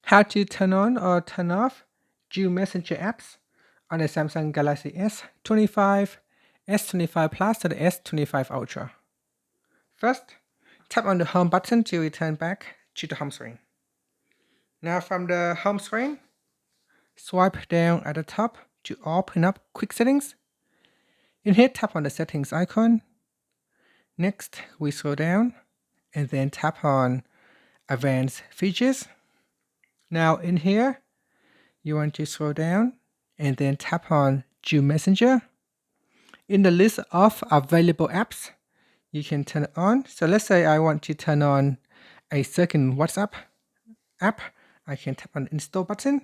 How to turn on or turn off Dual Messenger apps on the Samsung Galaxy S25, S25 Plus, or the S25 Ultra. First, tap on the home button to return back to the home screen. Now from the home screen, swipe down at the top to open up Quick Settings. In here, tap on the Settings icon. Next, we scroll down and then tap on Advanced Features. Now in here, you want to scroll down and then tap on Dual Messenger. In the list of available apps, you can turn it on. So let's say I want to turn on a second WhatsApp app. I can tap on the install button,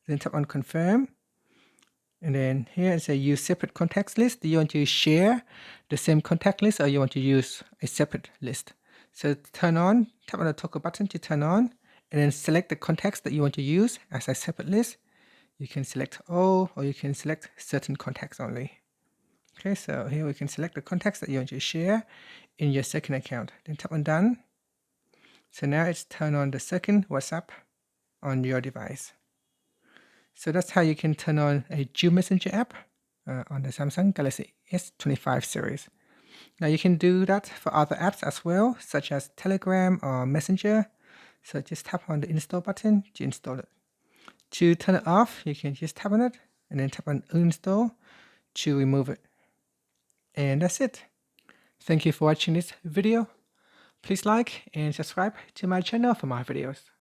then tap on confirm. And then here it says use separate contacts list. Do you want to share the same contact list or you want to use a separate list? So turn on, tap on the toggle button to turn on, and then select the contacts that you want to use as a separate list. You can select all or you can select certain contacts only. Okay, so here we can select the contacts that you want to share in your second account. Then tap on done. So now it's turned on the second WhatsApp on your device. So that's how you can turn on a Dual Messenger app on the Samsung Galaxy S25 series. Now you can do that for other apps as well, such as Telegram or Messenger. So just tap on the install button to install it. To turn it off, you can just tap on it and then tap on uninstall to remove it. And that's it. Thank you for watching this video. Please like and subscribe to my channel for more videos.